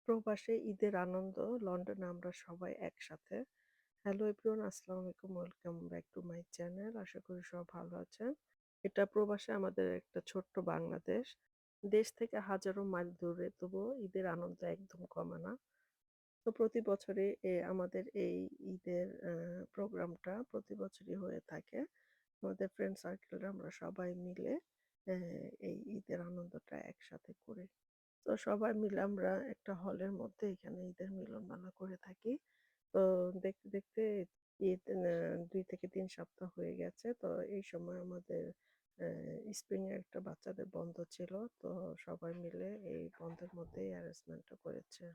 প্রবাসে ঈদের আনন্দ লন্ডনে আমরা সবাই একসাথে। হ্যালো এভরিওয়ান, আসসালামু আলাইকুম, welcome back to my channel. আশা করি সব ভালো আছেন। এটা প্রবাসে আমাদের একটা ছোট্ট বাংলাদেশ। দেশ থেকে হাজারো মাইল দূরে, তবুও ঈদের আনন্দ একদম কমে না। তো প্রতি বছরই আমাদের এই ঈদের প্রোগ্রামটা প্রতি বছরই হয়ে থাকে। আমাদের ফ্রেন্ড সার্কেলরা আমরা সবাই মিলে এই ঈদের আনন্দটা একসাথে করি। তো সবাই মিলে আমরা একটা হলের মধ্যে এখানে ঈদের মিলনমেলা করে থাকি। তো দেখতে দেখতে ঈদ ২ থেকে ৩ সপ্তাহ হয়ে গেছে। তো এই সময় আমাদের স্প্রিং এর একটা বাচ্চাদের বন্ধ ছিল। তো সবাই মিলে এই বন্ধের মধ্যেই অ্যারেঞ্জমেন্টটা করেছে।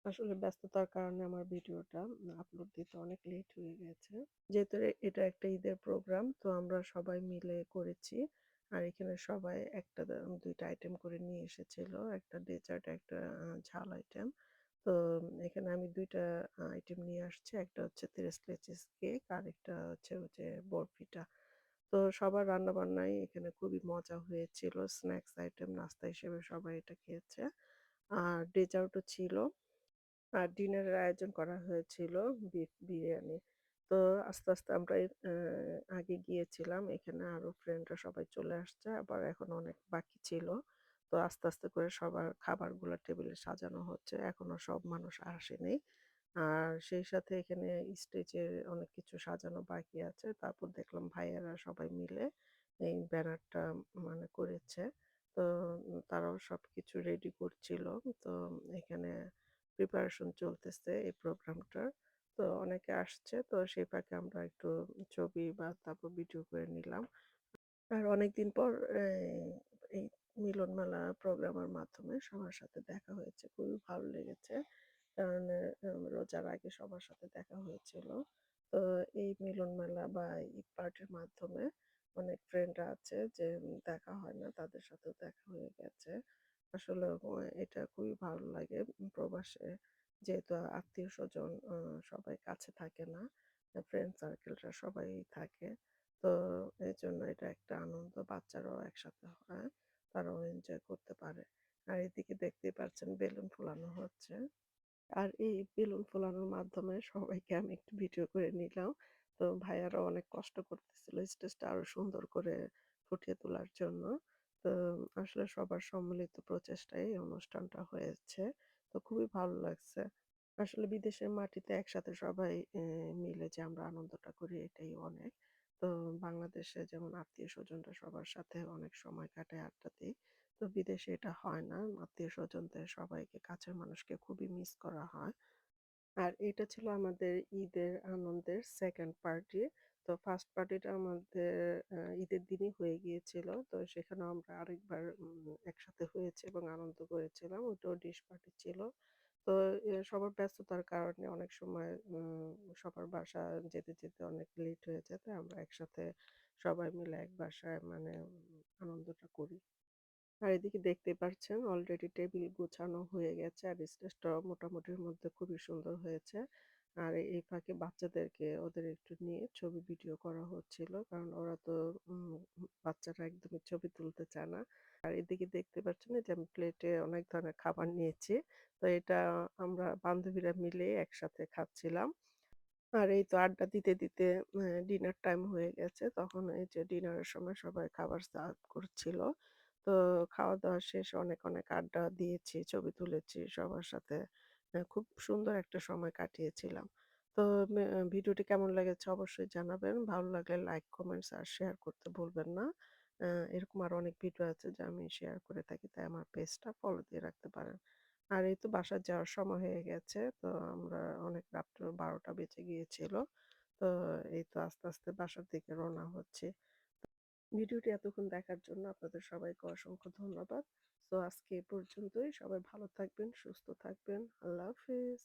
আসলে ব্যস্ততার কারণে আমার ভিডিওটা আপলোড দিতে অনেক লেট হয়ে গেছে। যেহেতু এটা একটা ঈদের প্রোগ্রাম, তো আমরা সবাই মিলে করেছি। আর এখানে সবাই ২টা আইটেম করে নিয়ে এসেছিল। একটা ডেজার্ট, একটা ঝাল আইটেম। তো এখানে আমি ২টা আইটেম নিয়ে আসছি। একটা হচ্ছে ৩ লেচিস কেক, আরেকটা হচ্ছে ওই যে বরফিটা। তো সবার রান্নাবান্নাই এখানে খুবই মজা হয়েছিল। স্ন্যাকস আইটেম, নাস্তা হিসেবে সবাই এটা খেয়েছে। আর ডেজার্টও ছিল। আর ডিনারের আয়োজন করা হয়েছিল বিফ বিরিয়ানি। তো আস্তে, আস্তে আমরা আগে গিয়েছিলাম। এখানে আরো ফ্রেন্ডরা সবাই চলে আসছে। আবার এখন অনেক বাকি ছিল। তো আস্তে, আস্তে করে সবার খাবারগুলা টেবিলে সাজানো হচ্ছে। এখনো সব মানুষ আসেনি। আর সেই সাথে এখানে স্টেজে অনেক কিছু সাজানো বাকি আছে। তারপর দেখলাম ভাইয়ারা সবাই মিলে এই ব্যানারটা মানে করেছে। তো তারাও সবকিছু রেডি করছিল। তো এখানে প্রিপারেশন চলতেছে এই প্রোগ্রামটার। তো অনেকে আসছে, তো সেই ফাঁকে আমরা একটু ছবি বা তারপর ভিডিও করে নিলাম। আর অনেকদিন পর এই মিলন মেলা প্রোগ্রামের মাধ্যমে সবার সাথে দেখা হয়েছে। খুবই ভালো লেগেছে। কারণ রোজার আগে সবার সাথে দেখা হয়েছিল। তো এই মিলন মেলা বা ঈদ পার্টির মাধ্যমে অনেক ফ্রেন্ডরা আছে যে দেখা হয় না, তাদের সাথেও দেখা হয়ে গেছে। আসলে এটা খুবই ভালো লাগে। প্রবাসে যেহেতু আত্মীয়-স্বজন সবাই কাছে থাকে না। ফ্রেন্ড সার্কেলরা সবাই থাকে। তো এজন্য এটা একটা আনন্দ। বাচ্চারাও একসাথে হয়। তারাও এনজয় করতে পারে। আর এদিকে দেখতেই পাচ্ছেন বেলুন ফোলানো হচ্ছে। আর এই বেলুন ফোলানোর মাধ্যমে সবাইকে আমি একটু ভিডিও করে নিলাম। তো ভাইয়ারাও অনেক কষ্ট করতেছিল স্টেজটা আরো সুন্দর করে ফুটিয়ে তোলার জন্য। তো আসলে সবার সম্মিলিত প্রচেষ্টায় এই অনুষ্ঠানটা হয়েছে। তো খুবই ভালো লাগছে। আসলে বিদেশের মাটিতে একসাথে সবাই মিলে যে আমরা আনন্দটা করি, এটাই অনেক। তো বাংলাদেশে যেমন আত্মীয়-স্বজনরা সবার সাথে অনেক সময় কাটায়, আড্ডা দেই। তো বিদেশে এটা হয় না। আত্মীয়-স্বজনদের সবাইকে, কাছের মানুষকে খুবই মিস করা হয়। আর এটা ছিল আমাদের ঈদের আনন্দের 2nd পার্টি। তো 1st পার্টিটা আমাদের ঈদের দিনই হয়ে গিয়েছিল। তো সেখানেও আমরা আরেকবার একসাথে হয়েছি এবং আনন্দ করেছিলাম। ওটাও ডিশ পার্টি ছিল। তো সবার ব্যস্ততার কারণে অনেক সময় সবার বাসা যেতে, যেতে অনেক লেট হয়ে যায়। তাই আমরা একসাথে সবাই মিলে এক বাসায় মানে আনন্দটা করি। আর এদিকে দেখতেই পাচ্ছেন অলরেডি টেবিল গোছানো হয়ে গেছে আর স্টেজটাও মোটামুটির মধ্যে খুবই সুন্দর হয়েছে। আর এই ফাঁকে বাচ্চাদেরকে ওদের একটু নিয়ে ছবি ভিডিও করা হচ্ছিল, কারণ ওরা তো বাচ্চারা একদমই ছবি তুলতে চায় না। আর এদিকে দেখতে পাচ্ছেন যে আমি প্লেটে অনেক ধরনের খাবার নিয়েছি। তো এটা আমরা বান্ধবীরা মিলে একসাথে খাচ্ছিলাম। আর এই তো আড্ডা দিতে, দিতে ডিনার টাইম হয়ে গেছে। তখন এই যে ডিনারের সময় সবাই খাবার সার্ভ করছিল। তো খাওয়া-দাওয়া শেষে অনেক, অনেক আড্ডা দিয়েছি, ছবি তুলেছি সবার সাথে। খুব সুন্দর একটা সময় কাটিয়েছিলাম। তো ভিডিওটি কেমন লেগেছে অবশ্যই জানাবেন। ভালো লাগলে লাইক, কমেন্টস আর শেয়ার করতে ভুলবেন না। আ এরকম আরো অনেক ভিডিও আছে যা আমি শেয়ার করে থাকি। তাই আমার পেজটা ফলো দিয়ে রাখতে পারেন। আর এই তো বাসায় যাওয়ার সময় হয়ে গেছে। তো আমরা অনেক রাত্র ১২টা বেজে গিয়েছিল। তো এই তো আস্তে, আস্তে বাসার দিকে রওনা হচ্ছি। ভিডিওটি এতক্ষণ দেখার জন্য আপনাদের সবাইকে অসংখ্য ধন্যবাদ। তো আজকে এ পর্যন্তই। সবাই ভালো থাকবেন, সুস্থ থাকবেন। আল্লাহ হাফেজ।